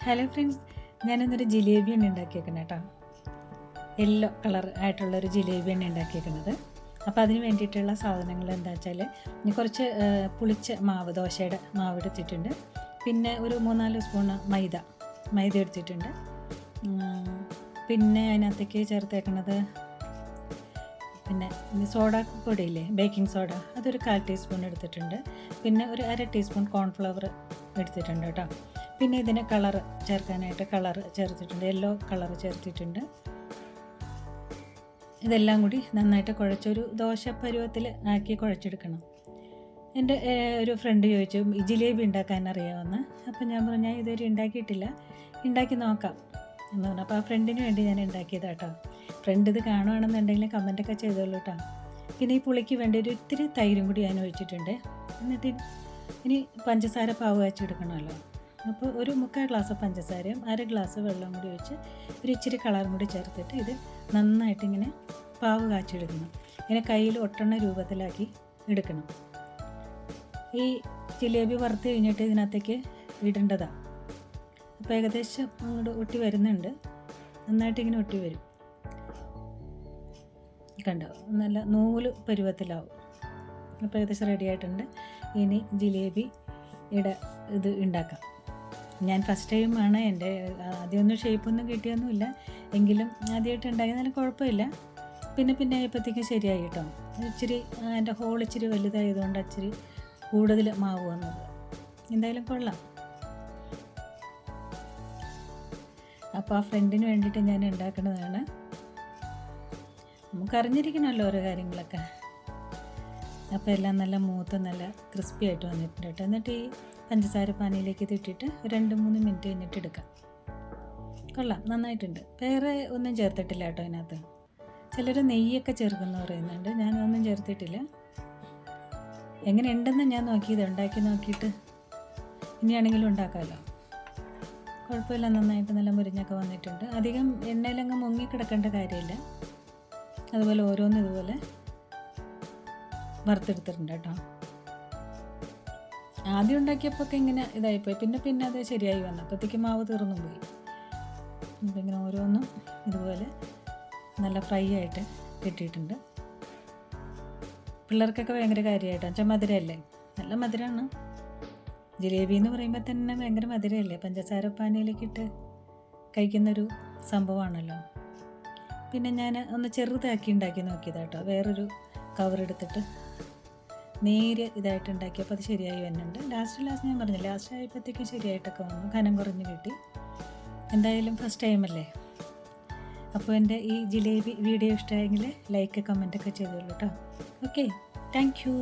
Hello friends, ഞാനിന്നൊരു ജിലേബിയാണ് ഉണ്ടാക്കിയേക്കുന്നത് കേട്ടോ. Yellow colour ആയിട്ടുള്ളൊരു ജിലേബിയാണ് ഉണ്ടാക്കിയേക്കുന്നത്. അപ്പോൾ അതിന് വേണ്ടിയിട്ടുള്ള സാധനങ്ങൾ എന്താ വെച്ചാൽ, ഇനി കുറച്ച് പുളിച്ച മാവ്, ദോശയുടെ മാവ് എടുത്തിട്ടുണ്ട്. പിന്നെ ഒരു 3-4 സ്പൂണ് മൈദ എടുത്തിട്ടുണ്ട്. പിന്നെ അതിനകത്തേക്ക് ചേർത്തേക്കുന്നത് പിന്നെ സോഡ പൊടിയില്ലേ, ബേക്കിംഗ് സോഡ, അതൊരു 1/4 ടീസ്പൂൺ എടുത്തിട്ടുണ്ട്. പിന്നെ ഒരു 1/2 ടീസ്പൂൺ കോൺഫ്ലവർ എടുത്തിട്ടുണ്ട് കേട്ടോ. പിന്നെ ഇതിന് കളർ ചേർക്കാനായിട്ട് കളർ ചേർത്തിട്ടുണ്ട്, യെല്ലോ കളർ ചേർത്തിട്ടുണ്ട്. ഇതെല്ലാം കൂടി നന്നായിട്ട് കുഴച്ചൊരു ദോശ പരുവത്തിൽ ആക്കി കുഴച്ചെടുക്കണം. എൻ്റെ ഒരു ഫ്രണ്ട് ചോദിച്ചു ജിലേബി ഉണ്ടാക്കാൻ അറിയാമെന്ന്. അപ്പോൾ ഞാൻ പറഞ്ഞു ഞാൻ ഇതുവരെ ഉണ്ടാക്കിയിട്ടില്ല, ഉണ്ടാക്കി നോക്കാം എന്ന് പറഞ്ഞു. അപ്പോൾ ആ ഫ്രണ്ടിന് വേണ്ടി ഞാൻ ഉണ്ടാക്കിയതാണ് കേട്ടോ. ഫ്രണ്ട് ഇത് കാണുകയാണെന്നുണ്ടെങ്കിൽ കമൻറ്റൊക്കെ ചെയ്തോളൂ കേട്ടോ. പിന്നെ ഈ പുളിക്ക് വേണ്ടി ഒരു ഇത്തിരി തൈരും കൂടി ഞാൻ ഒഴിച്ചിട്ടുണ്ട്. എന്നിട്ട് ഇനി പഞ്ചസാര പാവ് കാച്ചെടുക്കണമല്ലോ. അപ്പോൾ ഒരു 3/4 ഗ്ലാസ് പഞ്ചസാരയും 1/2 ഗ്ലാസ് വെള്ളം കൂടി ഒഴിച്ച് ഒരു ഇച്ചിരി കളറും കൂടി ചേർത്തിട്ട് ഇത് നന്നായിട്ടിങ്ങനെ പാവ് കാച്ചെടുക്കണം. ഇങ്ങനെ കയ്യിൽ ഒട്ടണ രൂപത്തിലാക്കി എടുക്കണം. ഈ ജിലേബി വറുത്ത് കഴിഞ്ഞിട്ട് ഇതിനകത്തേക്ക് ഇടേണ്ടതാണ്. അപ്പോൾ ഏകദേശം അങ്ങോട്ട് ഒട്ടി വരുന്നുണ്ട്, നന്നായിട്ടിങ്ങനെ ഒട്ടി വരും. കണ്ടോ, നല്ല നൂല് പരുവത്തിലാവും. അപ്പോൾ ഏകദേശം റെഡി ആയിട്ടുണ്ട്. ഇനി ജിലേബി ഇത് ഉണ്ടാക്കാം. ഞാൻ ഫസ്റ്റ് ടൈമാണ്, എൻ്റെ ആദ്യമൊന്നും ഷേപ്പൊന്നും കിട്ടിയൊന്നുമില്ല, എങ്കിലും ആദ്യമായിട്ട് ഉണ്ടാക്കിയാലും കുഴപ്പമില്ല. പിന്നെ ആയപ്പോഴത്തേക്കും ശരിയായി കേട്ടോ. ഇച്ചിരി എൻ്റെ ഹോൾ ഇച്ചിരി വലുതായതുകൊണ്ട് ഇച്ചിരി കൂടുതൽ മാവ് വന്നത്. എന്തായാലും കൊള്ളാം. അപ്പോൾ ആ ഫ്രണ്ടിന് വേണ്ടിയിട്ട് ഞാൻ ഉണ്ടാക്കുന്നതാണ്. നമുക്കറിഞ്ഞിരിക്കണമല്ലോ ഓരോ കാര്യങ്ങളൊക്കെ. അപ്പോൾ എല്ലാം നല്ല മൂത്ത് നല്ല ക്രിസ്പി ആയിട്ട് വന്നിട്ടുണ്ട് കേട്ടോ. എന്നിട്ട് ഈ പഞ്ചസാര പാനിയിലേക്ക് ഇതിട്ടിട്ട് 2-3 മിനിറ്റ് കഴിഞ്ഞിട്ട് എടുക്കാം. കൊള്ളാം, നന്നായിട്ടുണ്ട്. വേറെ ഒന്നും ചേർത്തിട്ടില്ല കേട്ടോ അതിനകത്ത്. ചിലർ നെയ്യൊക്കെ ചേർക്കുന്നു പറയുന്നുണ്ട്, ഞാനൊന്നും ചേർത്തിട്ടില്ല. എങ്ങനെ ഉണ്ടെന്ന് ഞാൻ നോക്കിയത്, ഉണ്ടാക്കി നോക്കിയിട്ട് ഇനിയാണെങ്കിലും ഉണ്ടാക്കാമല്ലോ. കുഴപ്പമില്ല, നന്നായിട്ട് നല്ല മുരിഞ്ഞൊക്കെ വന്നിട്ടുണ്ട്. അധികം എണ്ണയിലങ്ങ് മുങ്ങിക്കിടക്കേണ്ട കാര്യമില്ല. അതുപോലെ ഓരോന്നും ഇതുപോലെ വറുത്തെടുത്തിട്ടുണ്ട് കേട്ടോ. ആദ്യം ഉണ്ടാക്കിയപ്പോൾ ഒക്കെ ഇങ്ങനെ ഇതായിപ്പോയി, പിന്നെ അത് ശരിയായി വന്നു. അപ്പോഴത്തേക്ക് മാവ് തീർന്നും പോയി. അപ്പോൾ ഇങ്ങനെ ഓരോന്നും ഇതുപോലെ നല്ല ഫ്രൈ ആയിട്ട് കിട്ടിയിട്ടുണ്ട്. പിള്ളേർക്കൊക്കെ ഭയങ്കര കാര്യമായിട്ടാണ്. വെച്ചാൽ മധുരമല്ലേ, നല്ല മധുരമാണ്. ജിലേബി എന്ന് പറയുമ്പോൾ തന്നെ ഭയങ്കര മധുരമല്ലേ, പഞ്ചസാര പാനിയിലേക്ക് ഇട്ട് കഴിക്കുന്നൊരു സംഭവമാണല്ലോ. പിന്നെ ഞാൻ ഒന്ന് ചെറുതാക്കി ഉണ്ടാക്കി നോക്കിയതാട്ടോ. വേറൊരു കവർ എടുത്തിട്ട് നേരെ ഇതായിട്ട് ഉണ്ടാക്കിയപ്പോൾ അത് ശരിയായി വരുന്നുണ്ട്. ലാസ്റ്റ് ഞാൻ പറഞ്ഞില്ല, ലാസ്റ്റ് ആയപ്പോഴത്തേക്കും ശരിയായിട്ടൊക്കെ വന്നു, കനം കുറഞ്ഞ് കിട്ടി. എന്തായാലും ഫസ്റ്റ് ടൈമല്ലേ. അപ്പോൾ എൻ്റെ ഈ ജിലേബി വീഡിയോ ഇഷ്ടമായെങ്കിൽ ലൈക്ക് കമൻറ്റൊക്കെ ചെയ്തോളൂ കേട്ടോ. Okay, thank you.